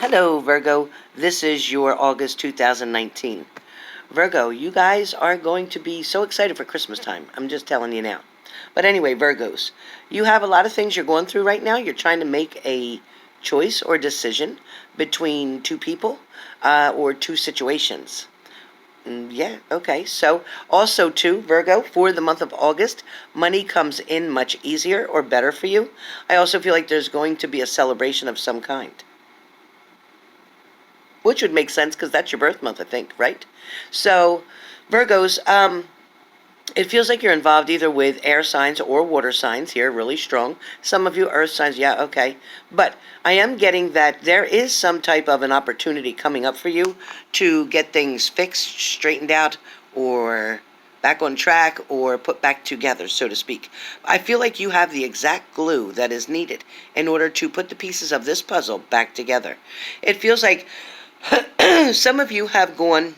Hello, Virgo. This is your August 2019. Virgo, you guys are going to be so excited for Christmas time. I'm just telling you now. But anyway, Virgos, you have a lot of things you're going through right now. You're trying to make a choice or decision between two people or two situations. Yeah, okay. So, also, too, Virgo, for the month of August, money comes in much easier or better for you. I also feel like there's going to be a celebration of some kind. Which would make sense because that's your birth month, I think, right? So, Virgos, it feels like you're involved either with air signs or water signs here, really strong. Some of you earth signs, yeah, okay. But I am getting that there is some type of an opportunity coming up for you to get things fixed, straightened out, or back on track, or put back together, so to speak. I feel like you have the exact glue that is needed in order to put the pieces of this puzzle back together. It feels like some of you have gone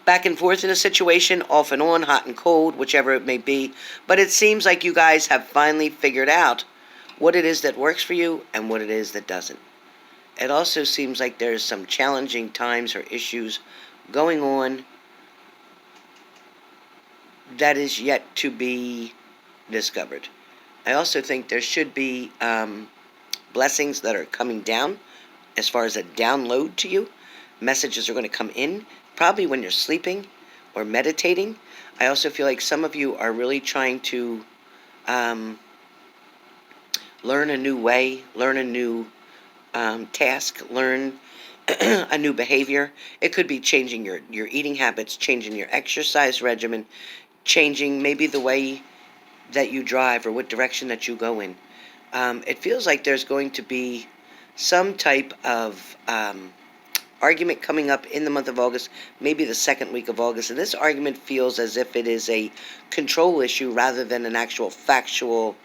back and forth in a situation, off and on, hot and cold, whichever it may be, but it seems like you guys have finally figured out what it is that works for you and what it is that doesn't. It also seems like there's some challenging times or issues going on that is yet to be discovered. I also think there should be blessings that are coming down as far as a download to you. Messages are going to come in, probably when you're sleeping or meditating. I also feel like some of you are really trying to learn a new way, learn a new task, learn a new behavior. It could be changing your eating habits, changing your exercise regimen, changing maybe the way that you drive or what direction that you go in. It feels like there's going to be some type of argument coming up in the month of August, maybe the second week of August, and this argument feels as if it is a control issue rather than an actual factual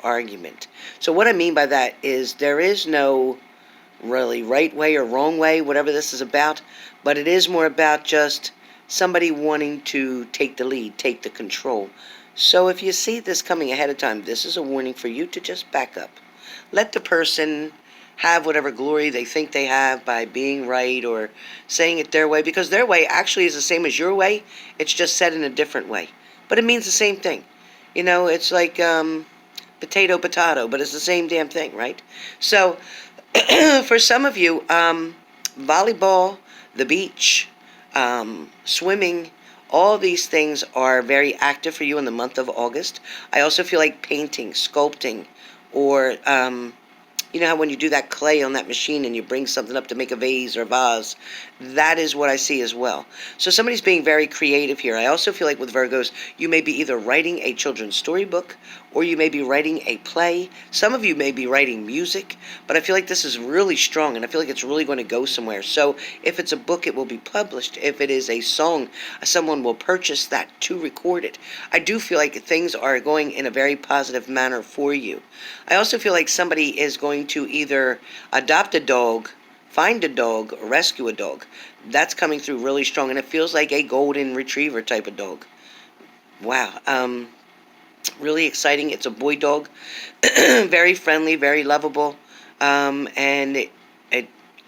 argument. So what I mean by that is there is no really right way or wrong way, whatever this is about, but it is more about just somebody wanting to take the lead, take the control. So if you see this coming ahead of time, this is a warning for you to just back up. Let the person have whatever glory they think they have by being right or saying it their way, because their way actually is the same as your way. It's just said in a different way, but it means the same thing. You know, it's like potato, but it's the same damn thing, right? So for some of you, volleyball, the beach, swimming, all these things are very active for you in the month of August. I also feel like painting, sculpting, or you know how when you do that clay on that machine and you bring something up to make a vase or vase, that is what I see as well. So somebody's being very creative here. I also feel like with Virgos, you may be either writing a children's storybook or you may be writing a play. Some of you may be writing music, but I feel like this is really strong and I feel like it's really going to go somewhere. So if it's a book, it will be published. If it is a song, someone will purchase that to record it. I do feel like things are going in a very positive manner for you. I also feel like somebody is going to either adopt a dog, find a dog, or rescue a dog. That's coming through really strong, and it feels like a golden retriever type of dog. Wow. Really exciting. It's a boy dog. Very friendly, very lovable. And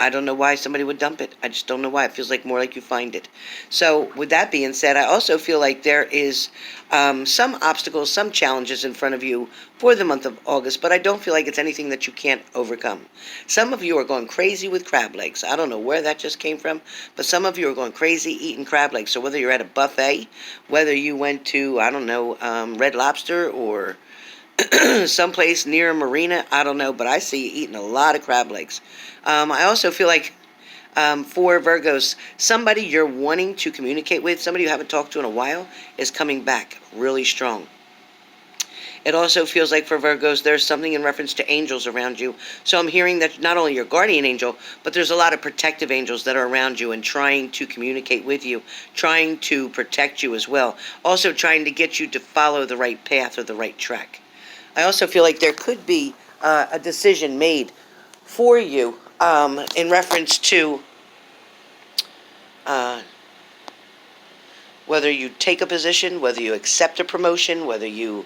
I don't know why somebody would dump it. I just don't know why. It feels like more like you find it. So with that being said, I also feel like there is some obstacles, some challenges in front of you for the month of August, but I don't feel like it's anything that you can't overcome. Some of you are going crazy with crab legs. I don't know where that just came from, but some of you are going crazy eating crab legs. So whether you're at a buffet, whether you went to, I don't know, Red Lobster or someplace near a marina, I don't know, but I see you eating a lot of crab legs. I also feel like for Virgos, somebody you're wanting to communicate with, somebody you haven't talked to in a while, is coming back really strong. It also feels like for Virgos, there's something in reference to angels around you. So I'm hearing that not only your guardian angel, but there's a lot of protective angels that are around you and trying to communicate with you, trying to protect you as well. Also trying to get you to follow the right path or the right track. I also feel like there could be a decision made for you in reference to whether you take a position, whether you accept a promotion, whether you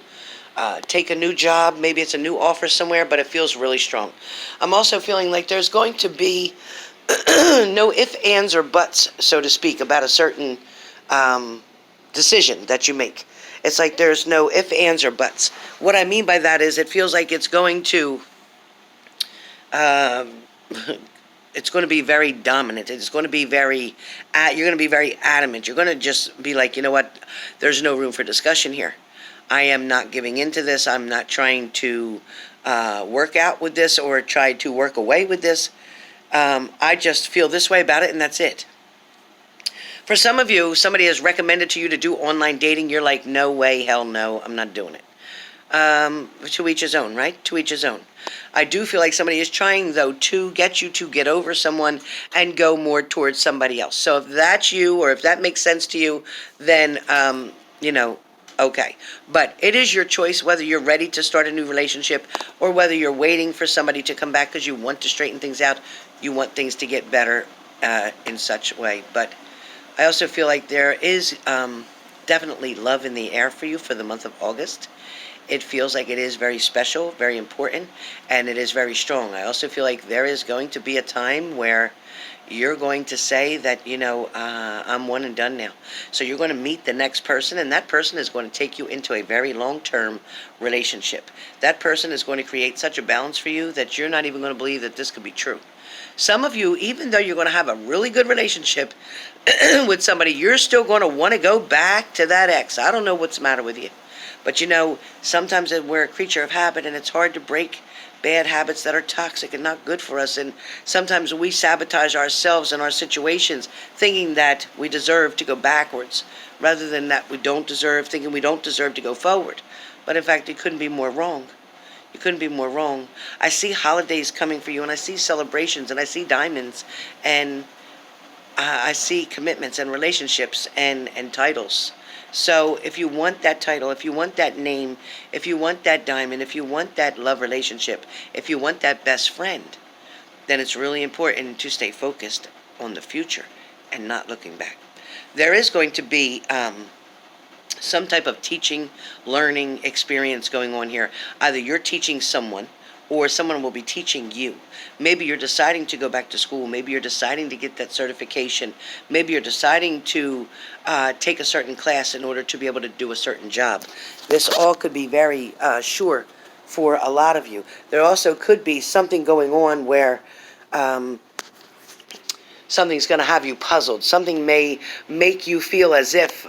take a new job. Maybe it's a new offer somewhere, but it feels really strong. I'm also feeling like there's going to be no ifs, ands, or buts, so to speak, about a certain decision that you make. It's like there's no ifs, ands, or buts. What I mean by that is it feels like it's going to it's going to be very dominant. It's going to be very, you're going to be very adamant. You're going to just be like, you know what, there's no room for discussion here. I am not giving into this. I'm not trying to work out with this or try to work away with this. I just feel this way about it, and that's it. For some of you, somebody has recommended to you to do online dating. You're like, no way, hell no, I'm not doing it. To each his own, right? To each his own. I do feel like somebody is trying, though, to get you to get over someone and go more towards somebody else. So if that's you, or if that makes sense to you, then, okay. But it is your choice whether you're ready to start a new relationship or whether you're waiting for somebody to come back because you want to straighten things out. You want things to get better in such a way. But I also feel like there is definitely love in the air for you for the month of August. It feels like it is very special, very important, and it is very strong. I also feel like there is going to be a time where you're going to say that, I'm one and done now. So you're going to meet the next person, and that person is going to take you into a very long-term relationship. That person is going to create such a balance for you that you're not even going to believe that this could be true. Some of you, even though you're going to have a really good relationship with somebody, you're still going to want to go back to that ex. I don't know what's the matter with you. But sometimes we're a creature of habit, and it's hard to break bad habits that are toxic and not good for us. And sometimes we sabotage ourselves and our situations thinking that we deserve to go backwards rather than that we don't deserve, thinking we don't deserve to go forward. But in fact, it couldn't be more wrong. You couldn't be more wrong. I see holidays coming for you, and I see celebrations, and I see diamonds, and I see commitments and relationships and titles. So if you want that title, if you want that name, if you want that diamond, if you want that love relationship, if you want that best friend, then it's really important to stay focused on the future and not looking back. There is going to be some type of teaching, learning experience going on here. Either you're teaching someone or someone will be teaching you. Maybe you're deciding to go back to school. Maybe you're deciding to get that certification. Maybe you're deciding to take a certain class in order to be able to do a certain job. This all could be very sure for a lot of you. There also could be something going on where something's going to have you puzzled. Something may make you feel as if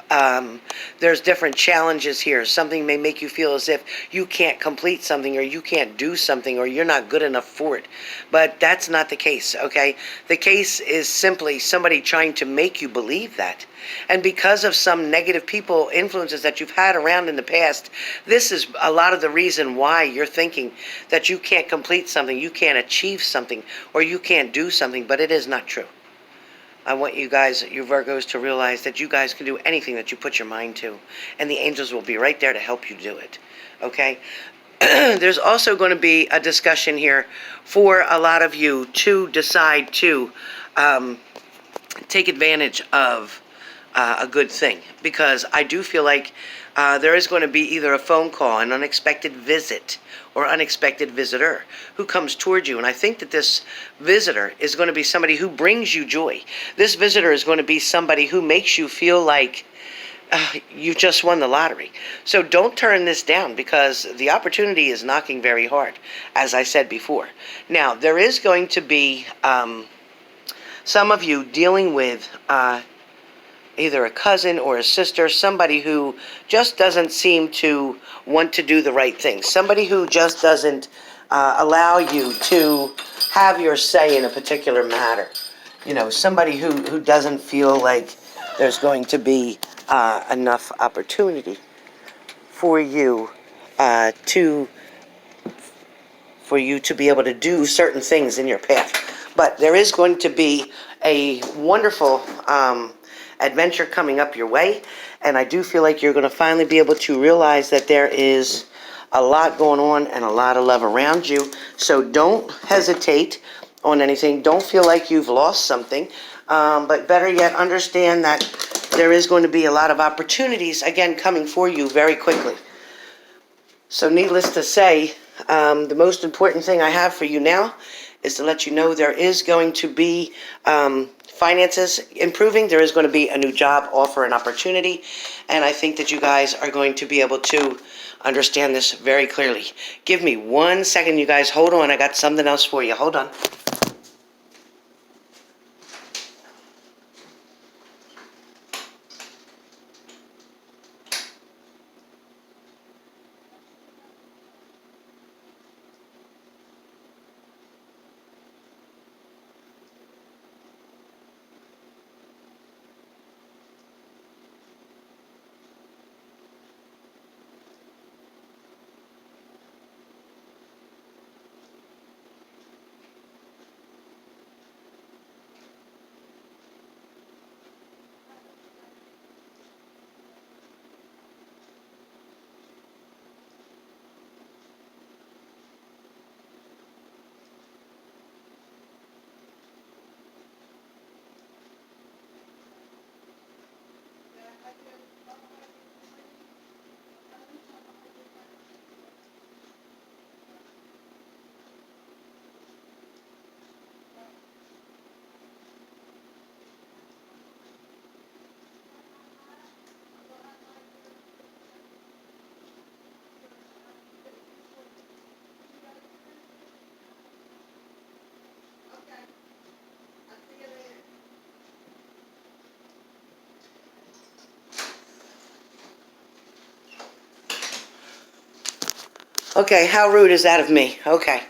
there's different challenges here. Something may make you feel as if you can't complete something or you can't do something or you're not good enough for it. But that's not the case, okay? The case is simply somebody trying to make you believe that. And because of some negative people influences that you've had around in the past, this is a lot of the reason why you're thinking that you can't complete something, you can't achieve something, or you can't do something, but it is not true. I want you guys, you Virgos, to realize that you guys can do anything that you put your mind to, and the angels will be right there to help you do it, okay? There's also going to be a discussion here for a lot of you to decide to take advantage of a good thing, because I do feel like there is going to be either a phone call, an unexpected visit, or unexpected visitor who comes towards you. And I think that this visitor is going to be somebody who brings you joy. This visitor is going to be somebody who makes you feel like you just won the lottery. So don't turn this down, because the opportunity is knocking very hard, as I said before. Now, there is going to be some of you dealing with either a cousin or a sister, somebody who just doesn't seem to want to do the right thing, somebody who just doesn't allow you to have your say in a particular matter. Somebody who doesn't feel like there's going to be enough opportunity for you to be able to do certain things in your path. But there is going to be a wonderful adventure coming up your way, and I do feel like you're going to finally be able to realize that there is a lot going on and a lot of love around you. So don't hesitate on anything. Don't feel like you've lost something, but better yet, understand that there is going to be a lot of opportunities, again, coming for you very quickly. So needless to say, the most important thing I have for you now is to let you know there is going to be finances improving. There is going to be a new job offer and opportunity. And I think that you guys are going to be able to understand this very clearly. Give me 1 second, you guys. Hold on. I got something else for you. Hold on. Okay, how rude is that of me? Okay.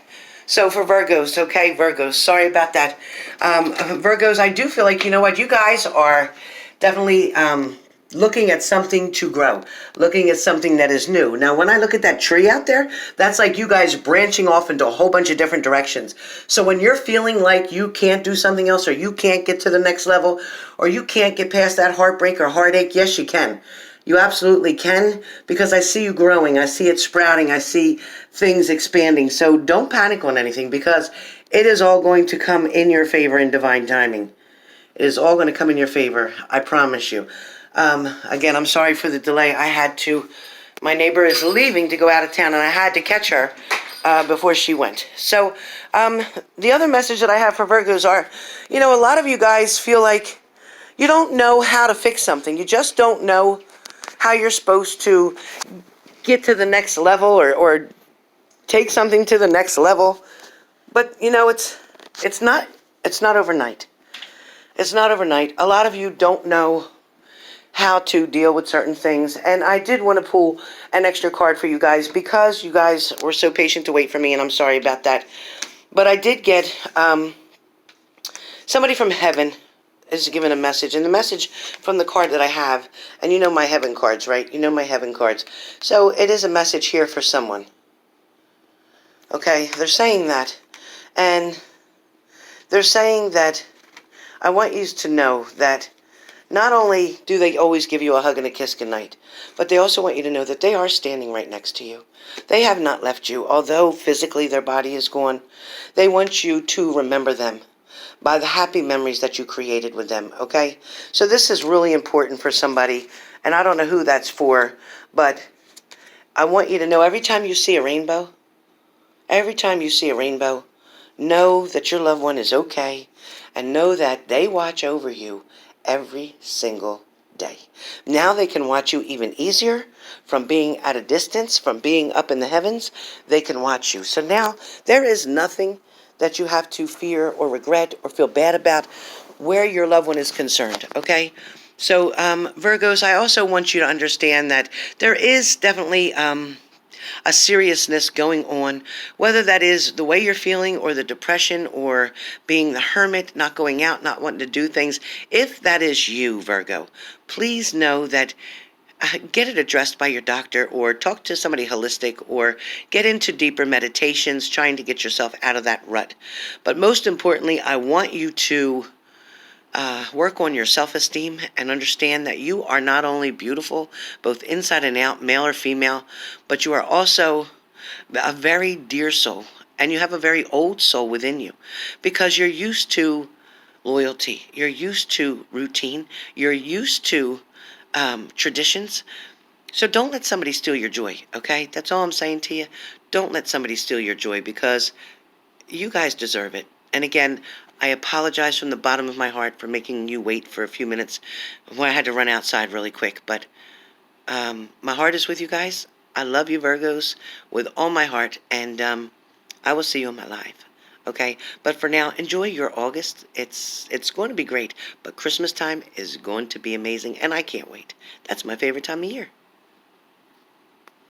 So for Virgos, okay, Virgos, sorry about that. Virgos, I do feel like, you know what, you guys are definitely looking at something to grow, looking at something that is new. Now, when I look at that tree out there, that's like you guys branching off into a whole bunch of different directions. So when you're feeling like you can't do something else, or you can't get to the next level, or you can't get past that heartbreak or heartache, yes, you can. You absolutely can, because I see you growing. I see it sprouting. I see things expanding. So don't panic on anything, because it is all going to come in your favor in divine timing. It is all going to come in your favor. I promise you. Again, I'm sorry for the delay. My neighbor is leaving to go out of town, and I had to catch her before she went. So the other message that I have for Virgos are, you know, a lot of you guys feel like you don't know how to fix something. You just don't know how you're supposed to get to the next level, or take something to the next level. But you know, it's not overnight. It's not overnight. A lot of you don't know how to deal with certain things, and I did want to pull an extra card for you guys, because you guys were so patient to wait for me, and I'm sorry about that. But I did get somebody from heaven is given a message, and the message from the card that I have, and you know my heaven cards, right? You know my heaven cards. So it is a message here for someone. Okay, they're saying that, and they're saying that I want you to know that not only do they always give you a hug and a kiss goodnight, but they also want you to know that they are standing right next to you. They have not left you, although physically their body is gone. They want you to remember them by the happy memories that you created with them, okay? So this is really important for somebody, and I don't know who that's for, but I want you to know every time you see a rainbow, know that your loved one is okay, and know that they watch over you every single day. Now they can watch you even easier from being at a distance, from being up in the heavens. They can watch you. So now there is nothing that you have to fear or regret or feel bad about where your loved one is concerned, okay? So, Virgos, I also want you to understand that there is definitely a seriousness going on, whether that is the way you're feeling, or the depression, or being the hermit, not going out, not wanting to do things. If that is you, Virgo, please know that get it addressed by your doctor, or talk to somebody holistic, or get into deeper meditations, trying to get yourself out of that rut. But most importantly, I want you to work on your self-esteem, and understand that you are not only beautiful, both inside and out, male or female, but you are also a very dear soul, and you have a very old soul within you, because you're used to loyalty, you're used to routine, you're used to traditions. So don't let somebody steal your joy, okay? That's all I'm saying to you. Don't let somebody steal your joy, because you guys deserve it. And again, I apologize from the bottom of my heart for making you wait for a few minutes when I had to run outside really quick. But my heart is with you guys. I love you, Virgos, with all my heart. And I will see you in my live. Okay? But for now, enjoy your August. It's going to be great. But Christmas time is going to be amazing. And I can't wait. That's my favorite time of year.